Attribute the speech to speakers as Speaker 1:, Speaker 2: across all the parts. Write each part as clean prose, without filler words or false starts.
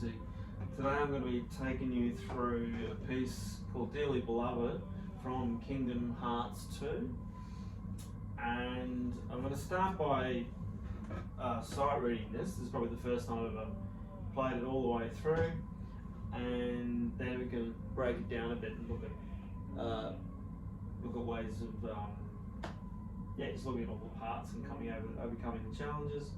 Speaker 1: music. Today I'm going to be taking you through a piece called Dearly Beloved from Kingdom Hearts 2. And I'm going to start by sight reading this. This is probably the first time I've ever played it all the way through. And then we can break it down a bit and look at ways of just looking at all the parts and overcoming the challenges.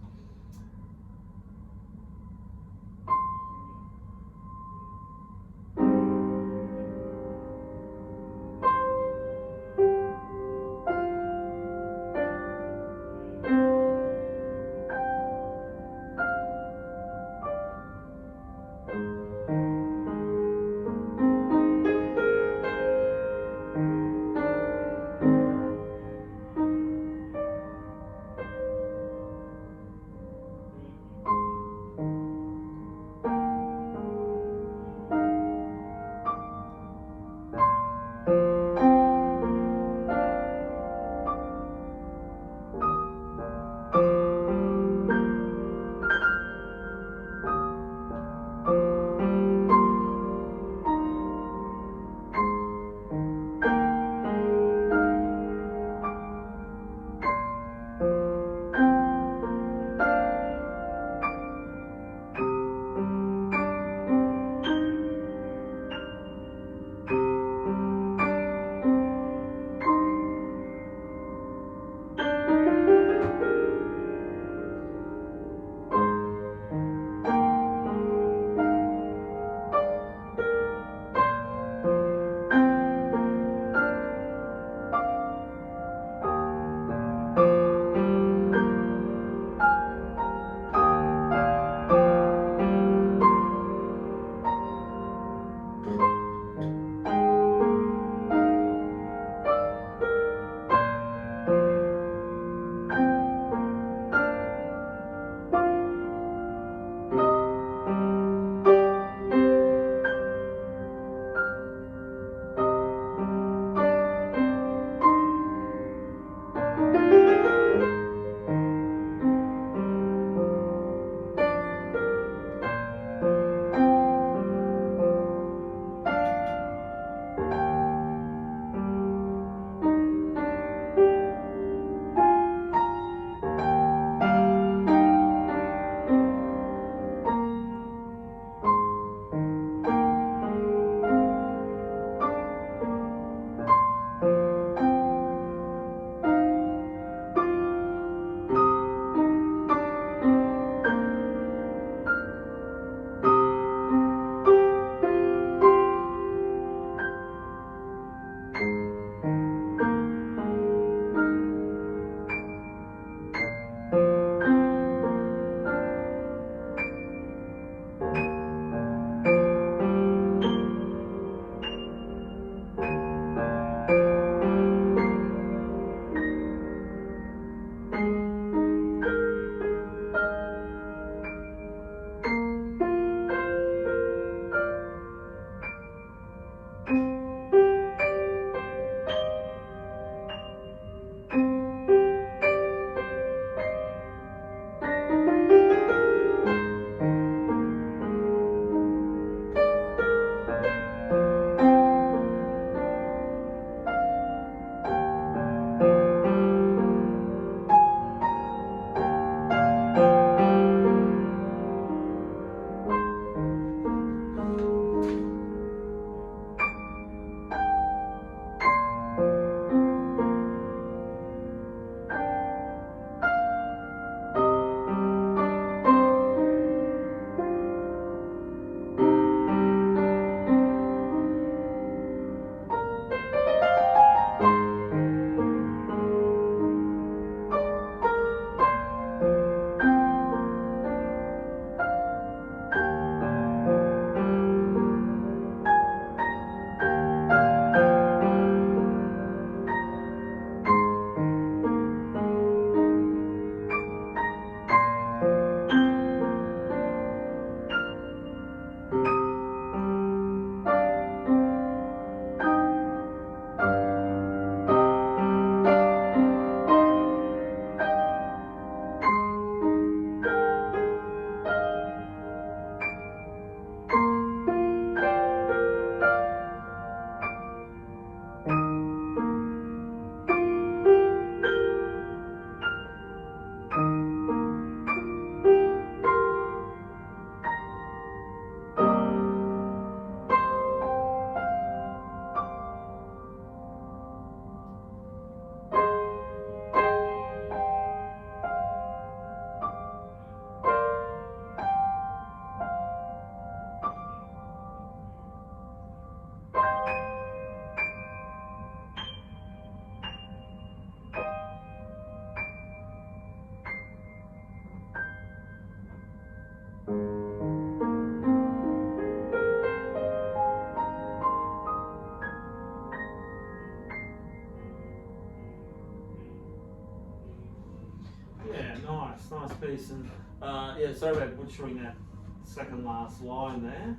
Speaker 1: decent. Yeah, sorry about butchering that second last line there.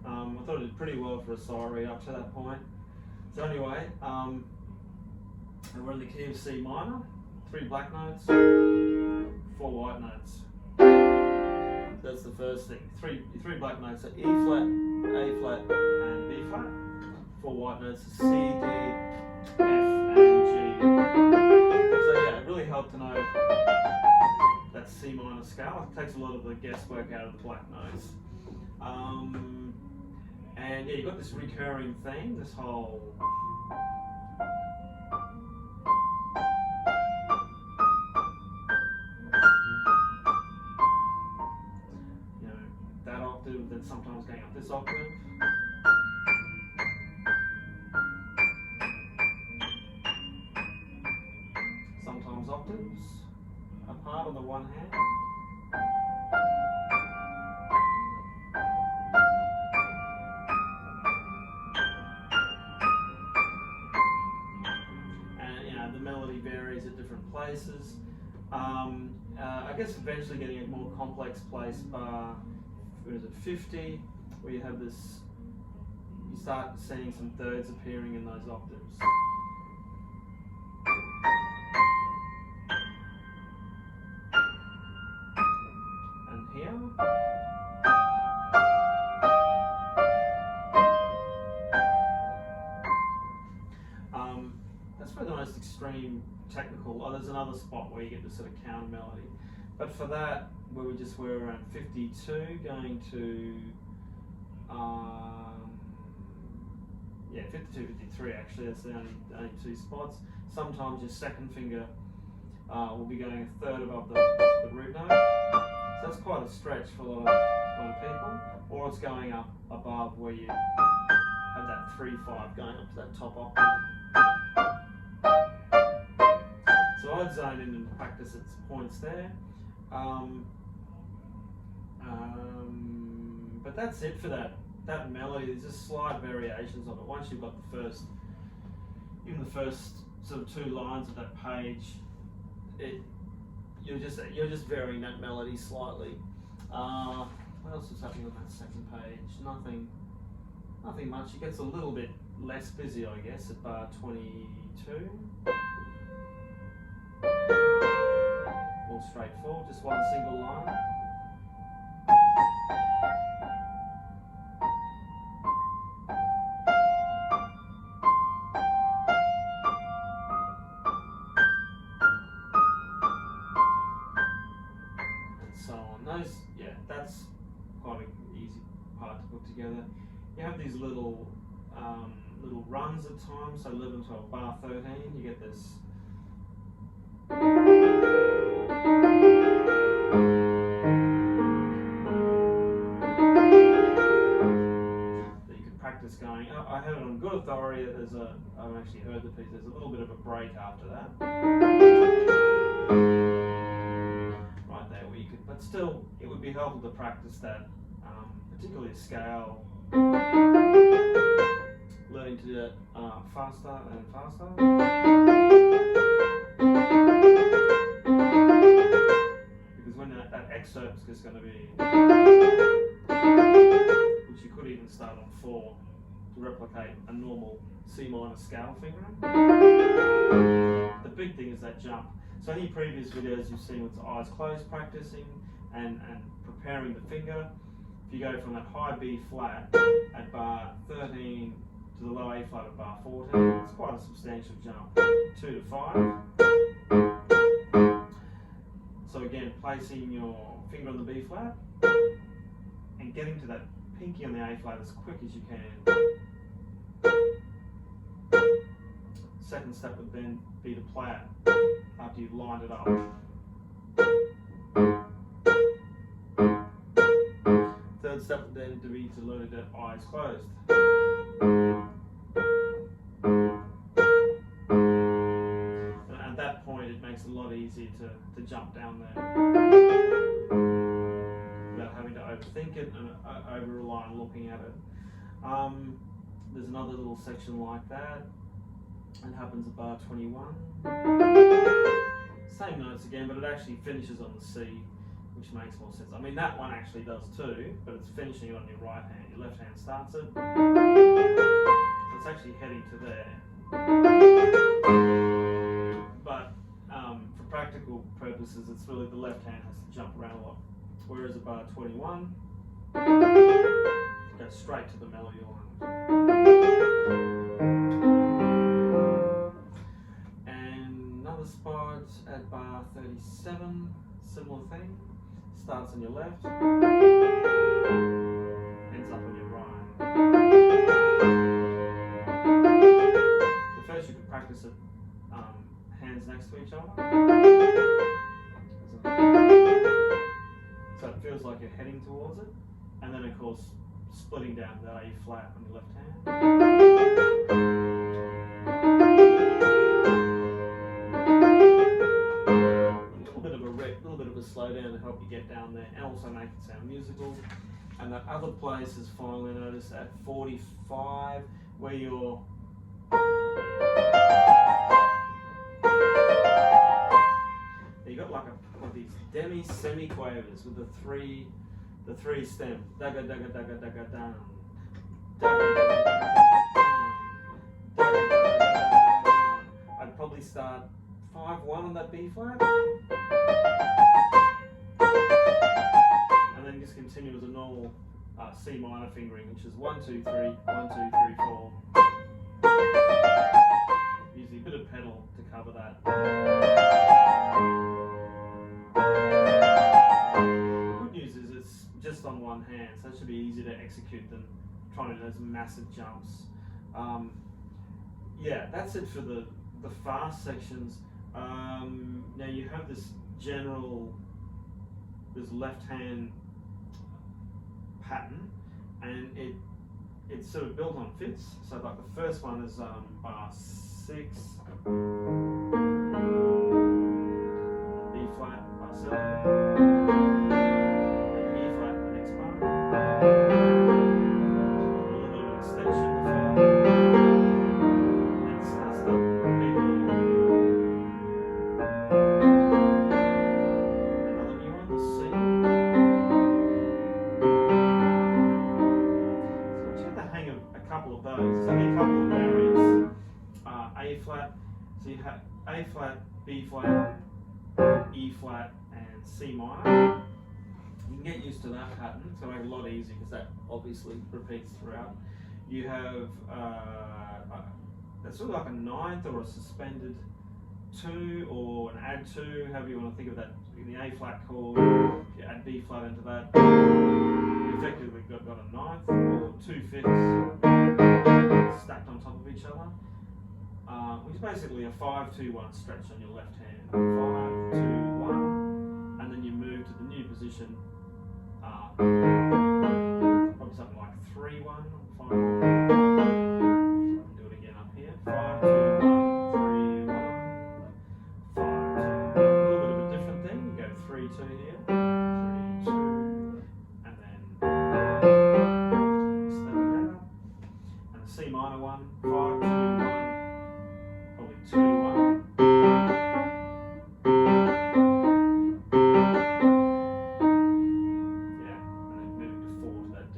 Speaker 1: I thought it did pretty well for a sorry up to that point. So anyway, and we're in the key of C minor, 3 black notes, 4 white notes. That's the first thing. Three black notes are E flat, A flat, and B flat. 4 white notes are C, D, F, and G. So yeah, it really helped to know that C minor scale. It takes a lot of the guesswork out of the black notes. And yeah, you've got this recurring theme, this whole that octave, then sometimes going up this octave. Sometimes octaves apart on the one hand. And the melody varies at different places. I guess eventually getting a more complex place bar, what is it, 50, where you have this, you start seeing some thirds appearing in those octaves. And here. That's probably the most extreme technical. Oh, there's another spot where you get this sort of counter melody. But for that, where we just were around 52, going to, yeah, 52, 53 actually, that's the only 2 spots. Sometimes your second finger will be going a third above the root note. So that's quite a stretch for a lot of people. Or it's going up above where you have that 3-5 going up to that top octave. So I'd zone in and practice its points there. But that's it for that melody. There's just slight variations of it. Once you've got even the first sort of 2 lines of that page, you're just varying that melody slightly. What else is happening on that second page? Nothing much. It gets a little bit less busy, I guess, at bar 22. More straightforward, just one single line. And so on. That's quite an easy part to put together. You have these little runs at times, so 11, 12, bar 13, you get this. That you could practice going. I heard it on good authority that I've actually heard the piece, there's a little bit of a break after that. Right there where you could, but still, it would be helpful to practice that, particularly a scale. Learning to do that faster and faster. Because when that excerpt is just going to be, which you could even start on 4 to replicate a normal C minor scale fingering. The big thing is that jump. So any previous videos you've seen with eyes closed practicing and preparing the finger, if you go from that high B flat at bar 13 to the low A flat at bar 14, it's quite a substantial jump. 2 to 5. So again, placing your finger on the B flat and getting to that pinky on the A flat as quick as you can. Second step would then be to play it after you've lined it up. Third step would then be to learn it at eyes closed. And at that point it makes it a lot easier to jump down there without having to overthink it and over rely on looking at it. There's another little section like that. It happens at bar 21. Same notes again, but it actually finishes on the C. which makes more sense. I mean, that one actually does too, but it's finishing it on your right hand. Your left hand starts it, so it's actually heading to there. But for practical purposes, it's really the left hand has to jump around a lot. Whereas a bar 21 goes straight to the melody line. And another spot at bar 37, similar thing. Starts on your left, ends up on your right. So first you could practice it hands next to each other. So it feels like you're heading towards it. And then of course splitting down to that A flat on your left hand. A little bit of a slowdown to help you get down there and also make it sound musical. And that other place is finally noticed at 45 where you're you got like one of these semi-quavers with the three stems. Dagga dagga dagga dagga down. I'd probably start 5-1 on that B flat. And then just continue as a normal C minor fingering, which is 1, 2, 3, 1, 2, 3, 4. Using a bit of pedal to cover that. The good news is it's just on one hand, so it should be easier to execute than trying to do those massive jumps. Yeah, that's it for the fast sections. Now you have this left hand pattern, and it's sort of built on fits. So like the first one is bar 6, B flat, bar 7, and E flat the next bar. A little bit of an extension to fill, and it starts to repeat a little bit. Another new one, the C. So once you have the hang of a couple of those, there's only a couple of variants. A flat, so you have A flat, B flat, E flat, and C minor. You can get used to that pattern. It's going to make it a lot easier because that obviously repeats throughout. You have that's sort of like a ninth or a suspended 2 or an add 2, however you want to think of that. In the A flat chord, if you add B flat into that, you effectively got a ninth or 2/5 stacked on top of each other. Which is basically a 5-2-1 stretch on your left hand. 5-2-1, and then you move to the new position. Probably something like 3-1 or 5-1. Do it again up here. 5-2-1, 3-1, 5-2. A little bit of a different thing. You go 3-2 here, 3-2, and then step it out. And the C minor one, 5-2-1. 2-1. Yeah, and then moving to 4 to that D.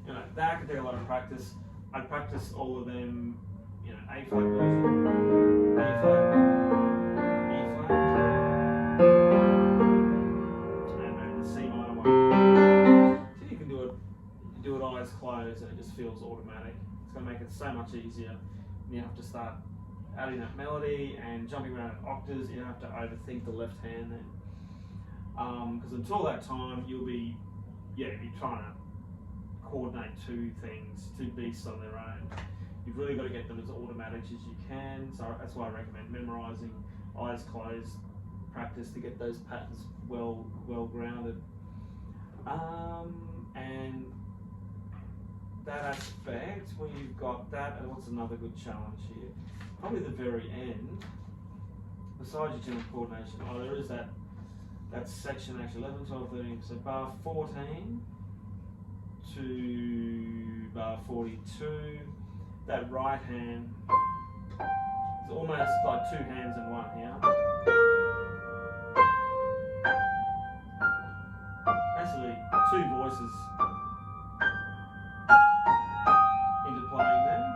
Speaker 1: You know, that could take a lot of practice. I'd practice all of them, you know, A flat version, A flat, E flat, and maybe the C minor one. So you can do it eyes closed and it just feels automatic. It's going to make it so much easier. You have to start adding that melody and jumping around in octaves. You don't have to overthink the left hand then. Because until that time, you'll be trying to coordinate two beasts on their own. You've really got to get them as automatic as you can. So that's why I recommend memorizing, eyes closed practice to get those patterns well grounded. And that aspect, when you've got that, and what's another good challenge here? Probably the very end, besides your general coordination, there is that section actually, 11, 12, 13, so bar 14 to bar 42, that right hand, it's almost like two hands in one here. two voices into playing there.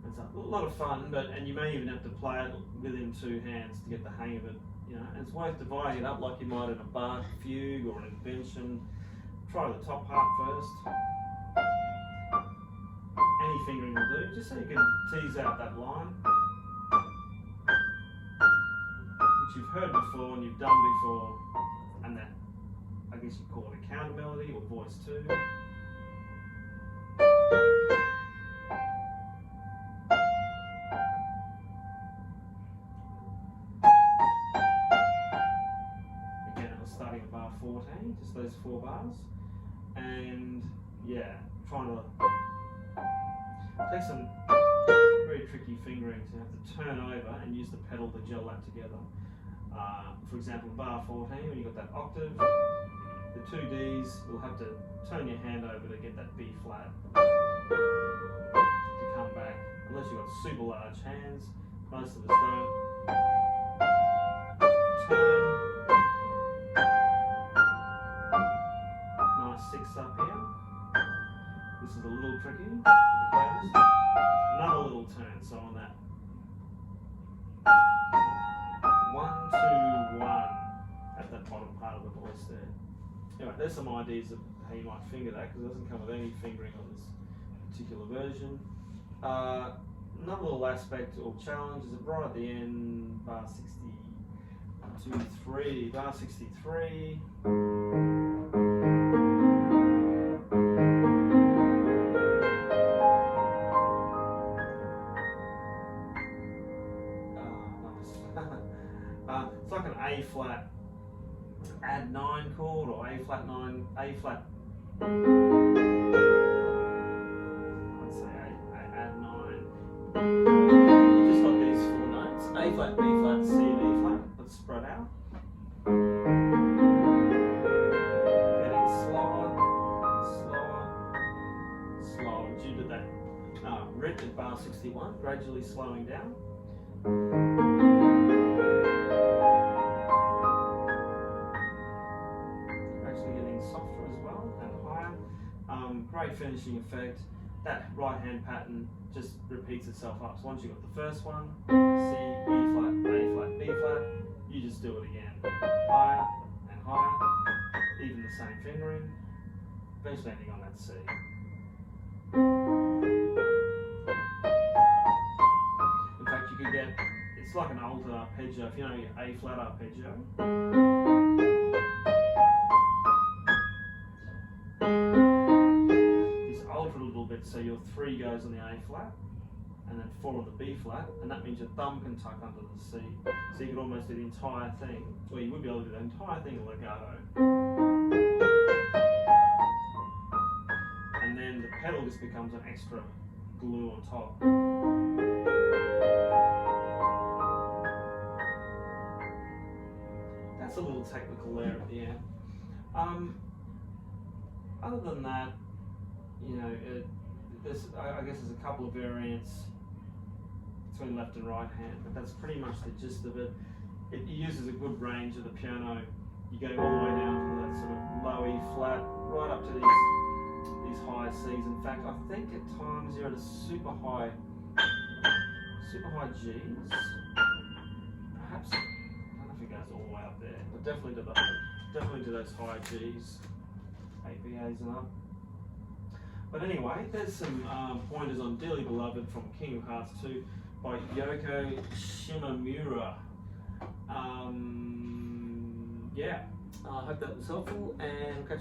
Speaker 1: It's a lot of fun, and you may even have to play it within two hands to get the hang of it. You know, and it's worth dividing it up like you might in a Bach fugue or an invention. Try the top part first. Any fingering will do, just so you can tease out that line, which you've heard before and you've done before, and that, I guess you'd call it a counter melody or voice two. Again, I was starting at bar 14, just those 4 bars, and yeah, trying to take some very tricky fingering to have to turn over and use the pedal to gel that together. For example, bar 14, when you've got that octave, the 2 Ds, you'll have to turn your hand over to get that B flat to come back, unless you've got super large hands. Most of us don't. Turn. Nice 6 up here. This is a little tricky with the clavers. Another little turn, so on that 1, 2, 1 at that bottom part of the voice there. Anyway, there's some ideas of how you might finger that, because it doesn't come with any fingering on this particular version. Another little aspect or challenge is right at the end, bar 63, bar 63. It's like an A flat add 9 chord, or A flat 9, A flat. I'd say add 9. You just got these 4 notes: A flat, B flat, C, D flat, but spread out. Getting slower, slower due to that rip at bar 61, gradually slowing down. Softer as well and higher. Great finishing effect. That right hand pattern just repeats itself up. So once you've got the first one, C, E flat, A flat, B flat, you just do it again. Higher and higher, even the same fingering, eventually ending on that C. In fact, you could get, it's like an altered arpeggio. If you know your A flat arpeggio, so your 3 goes on the A flat, and then 4 on the B flat, and that means your thumb can tuck under the C. So you could almost do the entire thing, or you would be able to do the entire thing in legato. And then the pedal just becomes an extra glue on top. That's a little technical there at the end. Other than that, you know, I guess there's a couple of variants between left and right hand, but that's pretty much the gist of it. It uses a good range of the piano. You go all the way down to that sort of low E flat, right up to these high Cs. In fact, I think at times you're at a super high Gs. Perhaps, I don't know if it goes all the way up there, but definitely to those high Gs, ABAs and up. But anyway, there's some pointers on Dearly Beloved from King of Hearts 2 by Yoko Shimomura. Yeah, I hope that was helpful, and catch you.